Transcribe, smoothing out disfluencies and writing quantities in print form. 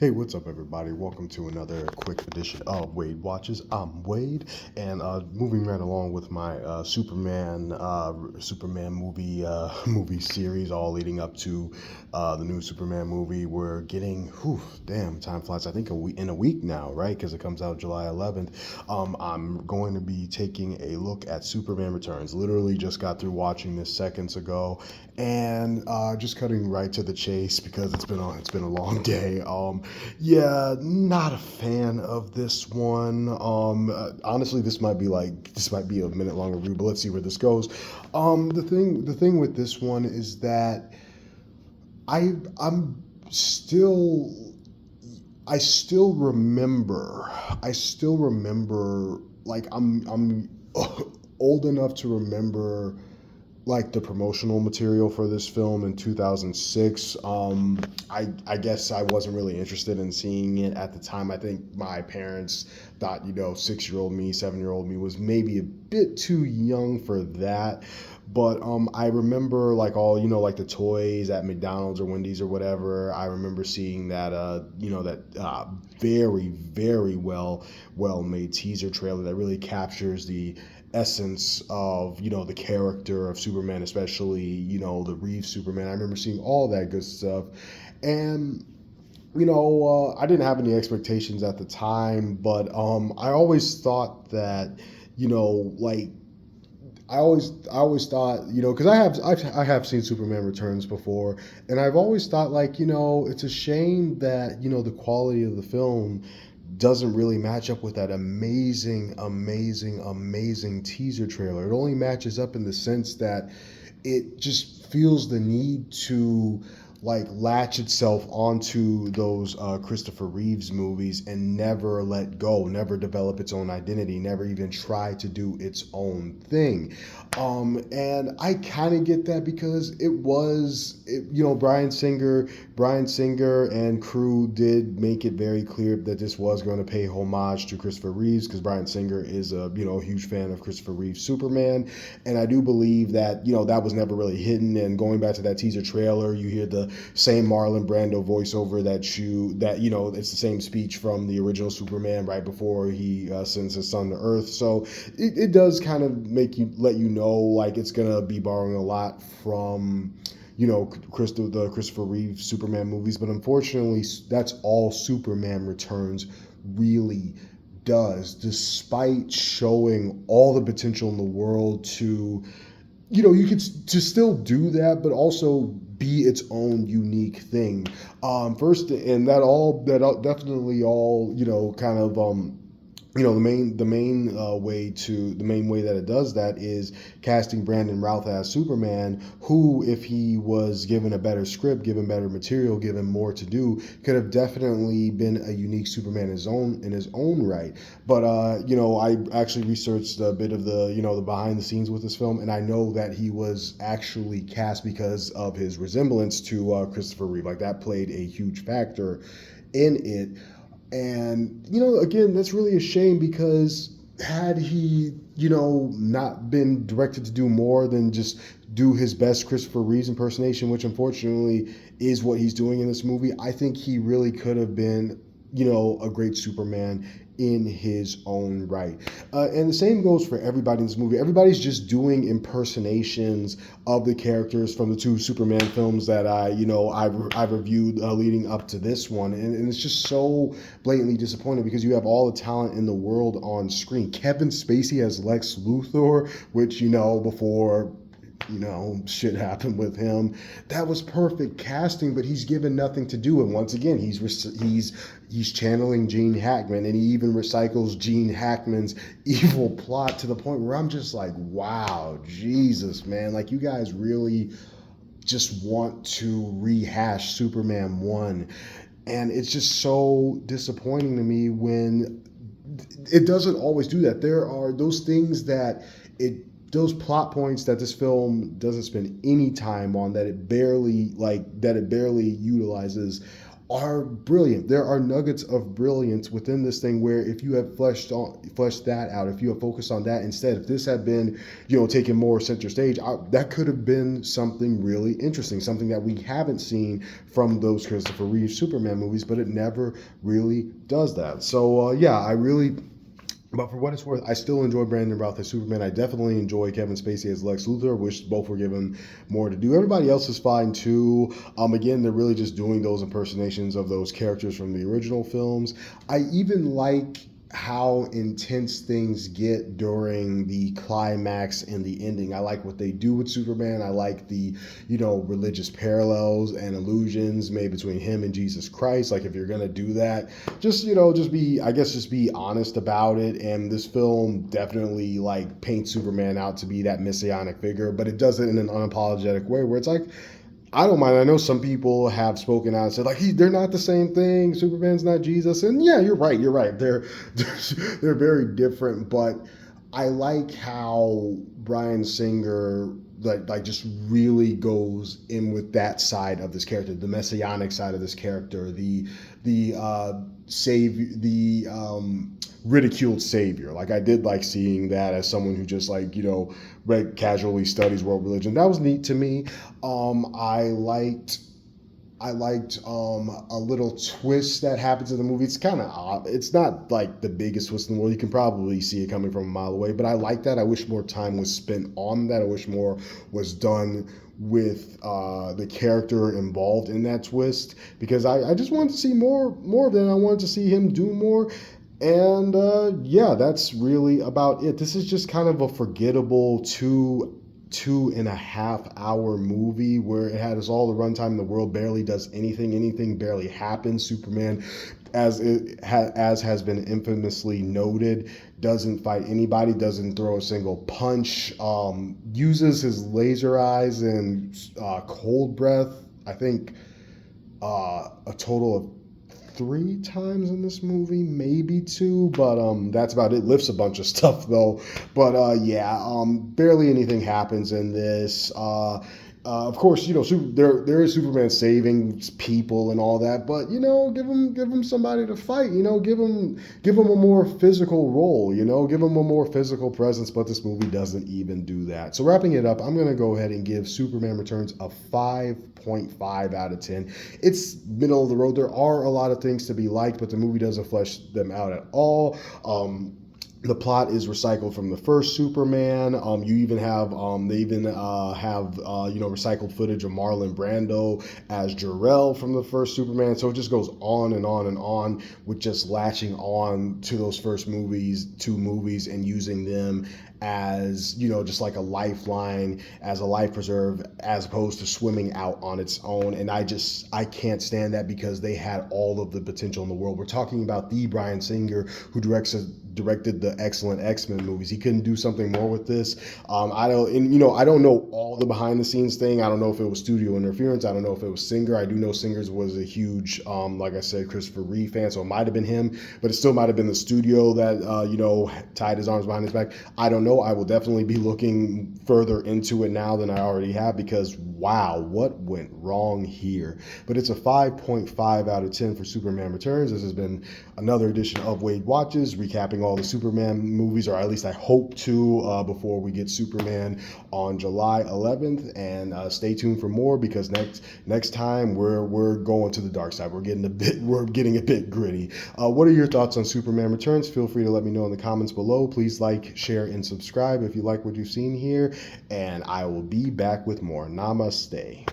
Hey, what's up, everybody? Welcome to another quick edition of Wade Watches. I'm Wade, and moving right along with my Superman movie movie series, all leading up to the new Superman movie. We're getting, damn, time flies. I think in a week now, right? Because it comes out July 11th. I'm going to be taking a look at Superman Returns. Literally just got through watching this seconds ago, and just cutting right to the chase because it's been a long day. Yeah, not a fan of this one. Honestly, this might be a minute long review, but let's see where this goes. The thing with this one is that I'm still I still remember I still remember like I'm old enough to remember like the promotional material for this film in 2006. I guess I wasn't really interested in seeing it at the time. I think my parents thought, 6-year-old me, 7-year-old me was maybe a bit too young for that. But I remember like all, like the toys at McDonald's or Wendy's or whatever. I remember seeing that, very, very well made teaser trailer that really captures the essence of the character of Superman, especially the Reeve Superman. I remember seeing all that good stuff, and I didn't have any expectations at the time, but I always thought that like I always thought, because I have seen Superman Returns before, and I've always thought like, it's a shame that the quality of the film doesn't really match up with that amazing teaser trailer. It only matches up in the sense that it just feels the need to like latch itself onto those Christopher Reeves movies and never let go, never develop its own identity, never even try to do its own thing. And I kind of get that because Brian Singer and crew did make it very clear that this was going to pay homage to Christopher Reeves because Brian Singer is a huge fan of Christopher Reeves Superman, and I do believe that that was never really hidden. And going back to that teaser trailer, you hear the same Marlon Brando voiceover it's the same speech from the original Superman right before he sends his son to Earth. So it does kind of let you know like it's gonna be borrowing a lot from the Christopher Reeve Superman movies, but unfortunately, that's all Superman Returns really does, despite showing all the potential in the world to, you could to still do that, but also be its own unique thing. First, and definitely all, kind of, the main way that it does that is casting Brandon Routh as Superman, who, if he was given a better script, given better material, given more to do, could have definitely been a unique Superman in his own right. But I actually researched a bit of the behind the scenes with this film, and I know that he was actually cast because of his resemblance to Christopher Reeve. Like that played a huge factor in it. And, again, that's really a shame because had he, not been directed to do more than just do his best Christopher Reeves impersonation, which unfortunately is what he's doing in this movie, I think he really could have been, a great Superman in his own right. And the same goes for everybody in this movie. Everybody's just doing impersonations of the characters from the two Superman films that I've reviewed leading up to this one, and it's just so blatantly disappointing because you have all the talent in the world on screen. Kevin Spacey as Lex Luthor, which before shit happened with him. That was perfect casting, but he's given nothing to do. And once again, he's channeling Gene Hackman, and he even recycles Gene Hackman's evil plot to the point where I'm just like, wow, Jesus, man, like you guys really just want to rehash Superman 1. And it's just so disappointing to me when it doesn't always do that. There are those things that it those plot points that this film doesn't spend any time on, that it barely utilizes, are brilliant. There are nuggets of brilliance within this thing where if you have fleshed that out, if you have focused on that instead, if this had been, taken more center stage, that could have been something really interesting, something that we haven't seen from those Christopher Reeve Superman movies, but it never really does that. So yeah, but for what it's worth, I still enjoy Brandon Routh as Superman. I definitely enjoy Kevin Spacey as Lex Luthor. Wish both were given more to do. Everybody else is fine too. Again, they're really just doing those impersonations of those characters from the original films. I even like how intense things get during the climax and the ending. I like what they do with Superman. I like the, religious parallels and allusions made between him and Jesus Christ. Like, if you're gonna do that, just be honest about it. And this film definitely like paints Superman out to be that messianic figure, but it does it in an unapologetic way where it's like, I don't mind. I know some people have spoken out and said, like, they're not the same thing. Superman's not Jesus. And yeah, you're right. You're right. They're very different. But I like how Bryan Singer like just really goes in with that side of this character, the messianic side of this character, the savior, the ridiculed savior. Like, I did like seeing that as someone who just casually studies world religion. That was neat to me. I liked a little twist that happens in the movie. It's kind of odd. It's not like the biggest twist in the world. You can probably see it coming from a mile away, but I like that. I wish more time was spent on that. I wish more was done with the character involved in that twist, because I just wanted to see more of it. I wanted to see him do more. And yeah, that's really about it. This is just kind of a forgettable two and a half hour movie where it has all the runtime in the world, barely does anything barely happens. Superman, as has been infamously noted, doesn't fight anybody, doesn't throw a single punch, uses his laser eyes and cold breath, I think a total of 3 times in this movie, maybe 2, but that's about it. Lifts a bunch of stuff though, but yeah, barely anything happens in this. Of course, there is Superman saving people and all that, but give him somebody to fight. Give him a more physical role. Give him a more physical presence. But this movie doesn't even do that. So wrapping it up, I'm gonna go ahead and give Superman Returns a 5.5 out of 10. It's middle of the road. There are a lot of things to be liked, but the movie doesn't flesh them out at all. The plot is recycled from the first Superman. You even have recycled footage of Marlon Brando as Jor-El from the first Superman. So it just goes on and on and on with just latching on to those first two movies and using them as just like a lifeline, as a life preserve, as opposed to swimming out on its own. And I can't stand that, because they had all of the potential in the world. We're talking about the Bryan Singer who directed the excellent X-Men movies. He couldn't do something more with this. I don't know all the behind the scenes thing. I don't know if it was studio interference. I don't know if it was Singer. I do know Singer's was a huge, like I said, Christopher Reeve fan, so it might have been him, but it still might have been the studio that tied his arms behind his back. I don't know. I will definitely be looking further into it now than I already have, because wow, what went wrong here? But it's a 5.5 out of 10 for Superman Returns. This has been another edition of Wade Watches, recapping all the Superman movies, or at least I hope to, before we get Superman on July 11th. And stay tuned for more, because next time we're going to the dark side. We're getting a bit gritty. What are your thoughts on Superman Returns? Feel free to let me know in the comments below. Please like, share, and subscribe if you like what you've seen here, and I will be back with more. Namaste.